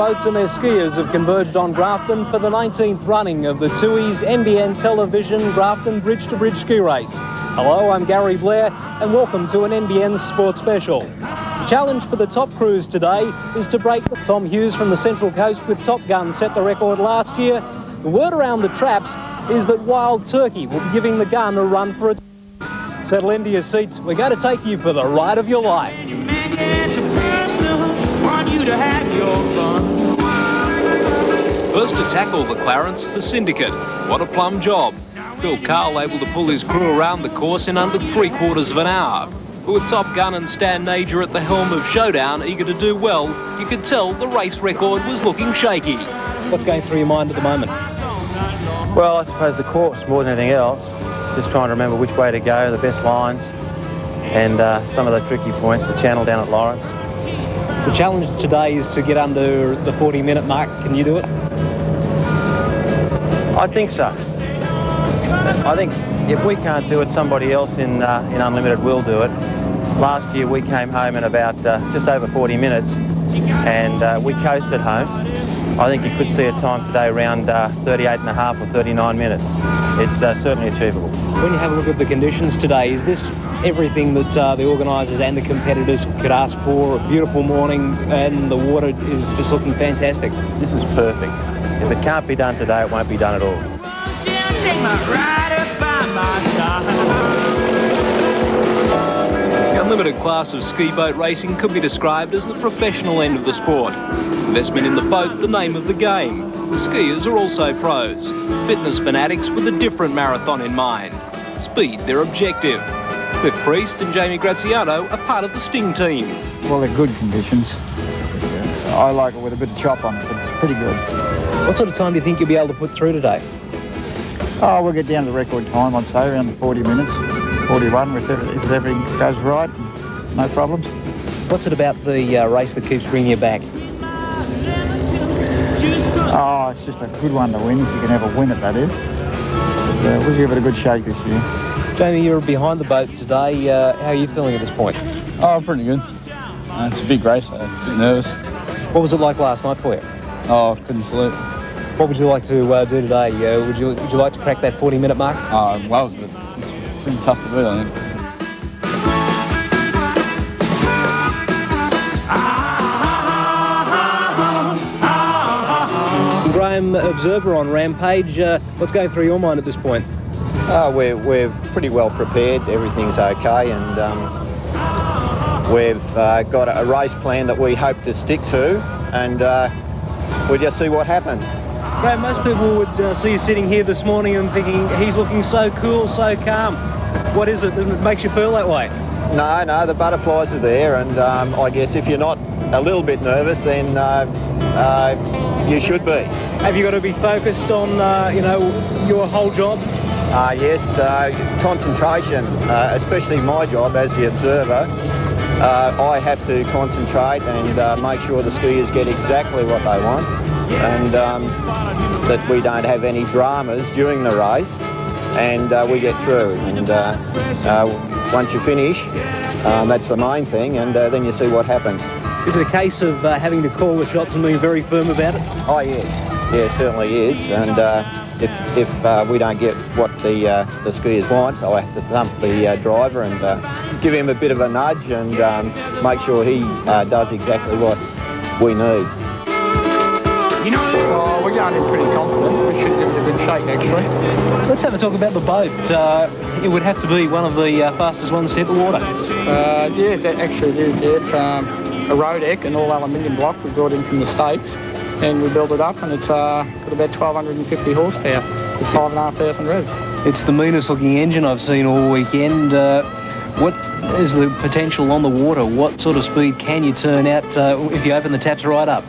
boats and their skiers have converged on Grafton for the 19th running of the TUI's NBN television Grafton Bridge-to-Bridge ski race. Hello, I'm Gary Blair and welcome to an NBN Sports Special. The challenge for the top crews today is to break the Tom Hughes from the Central Coast with Top Gun set the record last year. The word around the traps is that Wild Turkey will be giving the gun a run for its... Settle into your seats, we're going to take you for the ride of your life. First to tackle the Clarence, the Syndicate. What a plum job. Phil Carl able to pull his crew around the course in under 3/4 of an hour. But with Top Gun and Stan Nager at the helm of Showdown, eager to do well, you could tell the race record was looking shaky. What's going through your mind at the moment? Well, I suppose the course more than anything else. Just trying to remember which way to go, the best lines, and some of the tricky points, the channel down at Lawrence. The challenge today is to get under the 40-minute mark. Can you do it? I think so. I think if we can't do it, somebody else in Unlimited will do it. Last year we came home in about just over 40 minutes and we coasted home. I think you could see a time today around 38.5 or 39 minutes. It's certainly achievable. When you have a look at the conditions today, is this everything that the organisers and the competitors could ask for? A beautiful morning and the water is just looking fantastic. This is perfect. If it can't be done today, it won't be done at all. The unlimited class of ski boat racing could be described as the professional end of the sport. Investment in the boat, the name of the game. The skiers are also pros. Fitness fanatics with a different marathon in mind. Speed, their objective. Cliff Priest and Jamie Graziano are part of the Sting team. Well, they're good conditions. I like it with a bit of chop on it, but it's pretty good. What sort of time do you think you'll be able to put through today? Oh, we'll get down to the record time, I'd say, around the 40 minutes. 41, if everything goes right, no problems. What's it about the race that keeps bringing you back? Oh, it's just a good one to win, if you can ever win it, that is. But, we'll give it a good shake this year. Jamie, you're behind the boat today. How are you feeling at this point? Oh, pretty good. It's a big race, so I'm a bit nervous. What was it like last night for you? Oh, couldn't sleep. What would you like to do today? Would you like to crack that 40-minute mark? Oh, well, but it's pretty tough to beat, I think. Graham, observer on Rampage, what's going through your mind at this point? We're pretty well prepared. Everything's okay, and we've got a race plan that we hope to stick to, and we'll just see what happens. Graham, most people would see you sitting here this morning and thinking he's looking so cool, so calm. What is it that makes you feel that way? No, the butterflies are there, and I guess if you're not a little bit nervous, then you should be. Have you got to be focused on, your whole job? Yes, concentration, especially my job as the observer. I have to concentrate and make sure the skiers get exactly what they want, and that we don't have any dramas during the race, and we get through. And once you finish, that's the main thing, and then you see what happens. Is it a case of having to call the shots and being very firm about it? Oh yes, yeah, it certainly is. And if we don't get what the skiers want, I have to thump the driver and give him a bit of a nudge and make sure he does exactly what we need. Oh, we're going in pretty confident. We should give it a good shake, actually. Let's have a talk about the boat. It would have to be one of the fastest ones to hit the water. Yeah, that actually is. Yeah, it's a road deck, an all aluminium block we brought in from the States, and we built it up, and it's got about 1,250 horsepower with 5,500 revs. It's the meanest looking engine I've seen all weekend. What is the potential on the water? What sort of speed can you turn out if you open the taps right up?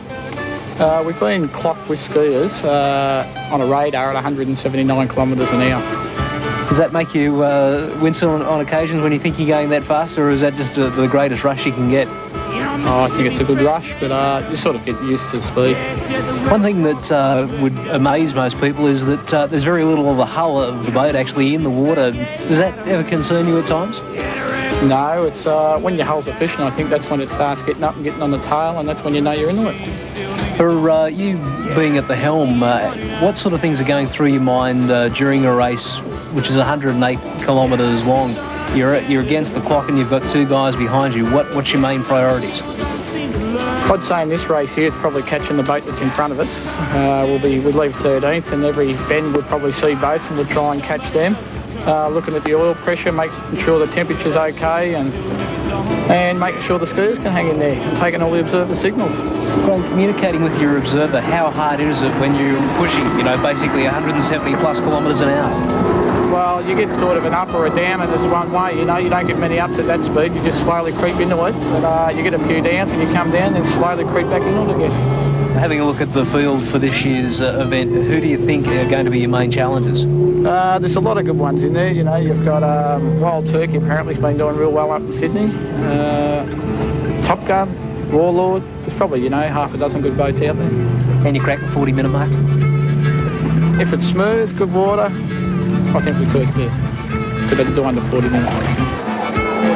We've been clocked with skiers on a radar at 179 kilometres an hour. Does that make you wince on occasions when you think you're going that fast, or is that just the greatest rush you can get? Oh, I think it's a good rush, but you sort of get used to the speed. One thing that would amaze most people is that there's very little of the hull of the boat actually in the water. Does that ever concern you at times? No, it's when your hull's efficient, I think that's when it starts getting up and getting on the tail, and that's when you know you're into it. For you being at the helm, what sort of things are going through your mind during a race which is 108 kilometres long? You're against the clock and you've got two guys behind you. What's your main priorities? I'd say in this race here, it's probably catching the boat that's in front of us. We'd leave 13th, and every bend we'd probably see boats and we'd try and catch them. Looking at the oil pressure, making sure the temperature's okay, and making sure the skiers can hang in there, and taking all the observer signals. Well, communicating with your observer, how hard is it when you're pushing, basically 170 plus kilometres an hour? Well, you get sort of an up or a down, and it's one way. You don't get many ups at that speed. You just slowly creep into it. But you get a few downs and you come down and slowly creep back into it again. Having a look at the field for this year's event, who do you think are going to be your main challengers? There's a lot of good ones in there. You've got Wild Turkey, apparently has been doing real well up in Sydney. Top Gun, Warlord. There's probably, half a dozen good boats out there. Can you crack the 40-minute mark? If it's smooth, good water, I think we could, yeah. Could do under 40 minutes.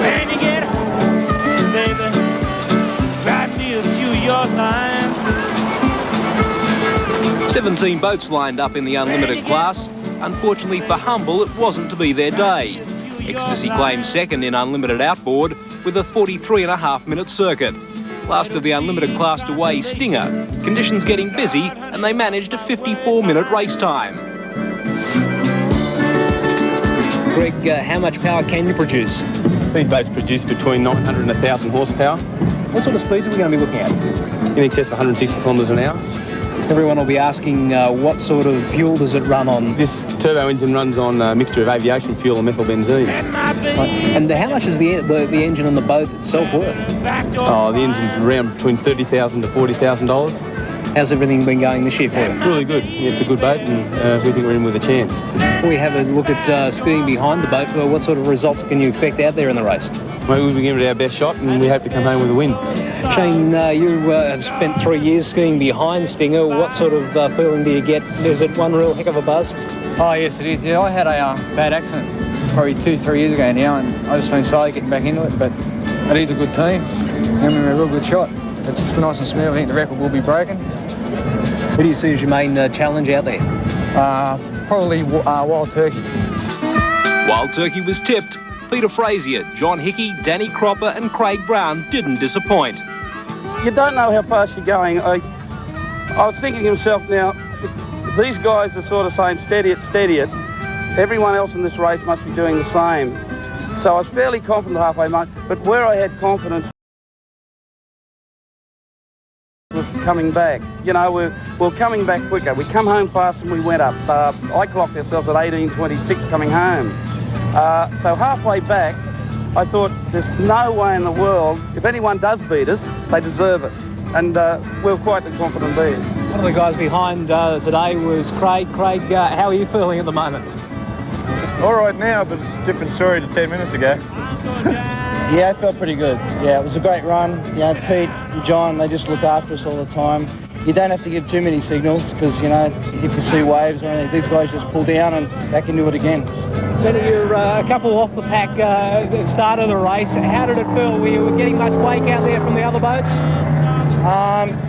When you get home, baby, drive me a few yard lines. 17 boats lined up in the unlimited class. Unfortunately for Humble, it wasn't to be their day. Ecstasy claimed second in unlimited outboard with a 43.5-minute circuit. Last of the unlimited class to weigh Stinger. Conditions getting busy and they managed a 54-minute race time. Greg, how much power can you produce? These boats produce between 900 and 1,000 horsepower. What sort of speeds are we going to be looking at? In excess of 160 kilometres an hour. Everyone will be asking what sort of fuel does it run on? This turbo engine runs on a mixture of aviation fuel and methyl benzene. And how much is the engine and the boat itself worth? Oh, the engine's around between $30,000 to $40,000. How's everything been going this year for you? Really good. Yeah, it's a good boat and we think we're in with a chance. Before we have a look at skiing behind the boat, what sort of results can you expect out there in the race? Well, we'll be giving it our best shot and we hope to come home with a win. Shane, you have spent 3 years skiing behind Stinger. What sort of feeling do you get? Is it one real heck of a buzz? Oh, yes, it is. Yeah, I had a bad accident probably 2-3 years ago now, and I've just been slowly getting back into it, but it is a good team and we're a real good shot. It's nice and smooth. I think the record will be broken. Who do you see as your main challenge out there? Probably Wild Turkey. Wild Turkey was tipped. Peter Frazier, John Hickey, Danny Cropper and Craig Brown didn't disappoint. You don't know how fast you're going. I was thinking to myself now, if these guys are sort of saying steady it, everyone else in this race must be doing the same. So I was fairly confident halfway mark, but where I had confidence was coming back. We're coming back quicker. We come home fast and we went up. I clocked ourselves at 18:26 coming home. So halfway back, I thought there's no way in the world, if anyone does beat us, they deserve it. And we're quite the confident beat. One of the guys behind today was Craig. Craig, how are you feeling at the moment? All right now, but it's a different story to 10 minutes ago. Yeah, I felt pretty good. Yeah, it was a great run. Pete and John, they just look after us all the time. You don't have to give too many signals because, if you see waves or anything, these guys just pull down and back into it again. Benny, you're a couple off the pack at the start of the race. How did it feel? Were you getting much wake out there from the other boats?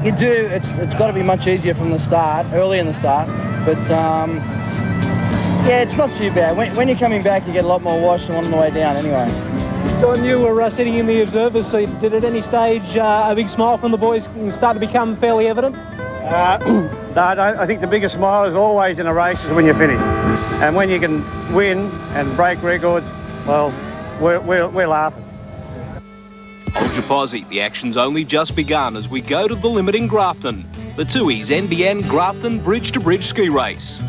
You do. It's got to be much easier from the start, early in the start. But, yeah, it's not too bad. When you're coming back, you get a lot more wash than on the way down anyway. John, you were sitting in the observer's seat. Did at any stage a big smile from the boys start to become fairly evident? No, I think the biggest smile is always in a race is when you finish. And when you can win and break records, well, we're laughing. Hold your posse, the action's only just begun as we go to the limit in Grafton. The Tui's NBN Grafton Bridge-to-Bridge ski race.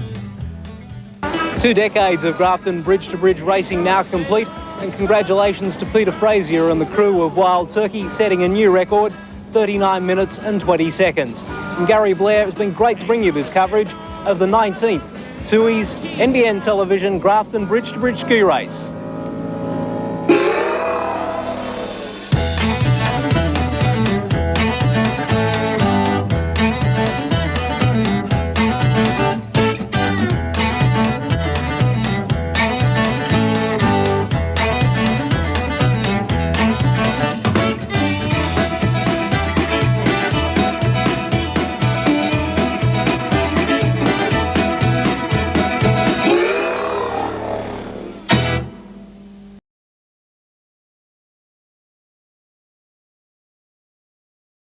2 decades of Grafton Bridge-to-Bridge racing now complete, and congratulations to Peter Frazier and the crew of Wild Turkey setting a new record, 39 minutes and 20 seconds. And Gary Blair, it's been great to bring you this coverage of the 19th Tui's NBN Television Grafton Bridge-to-Bridge ski race.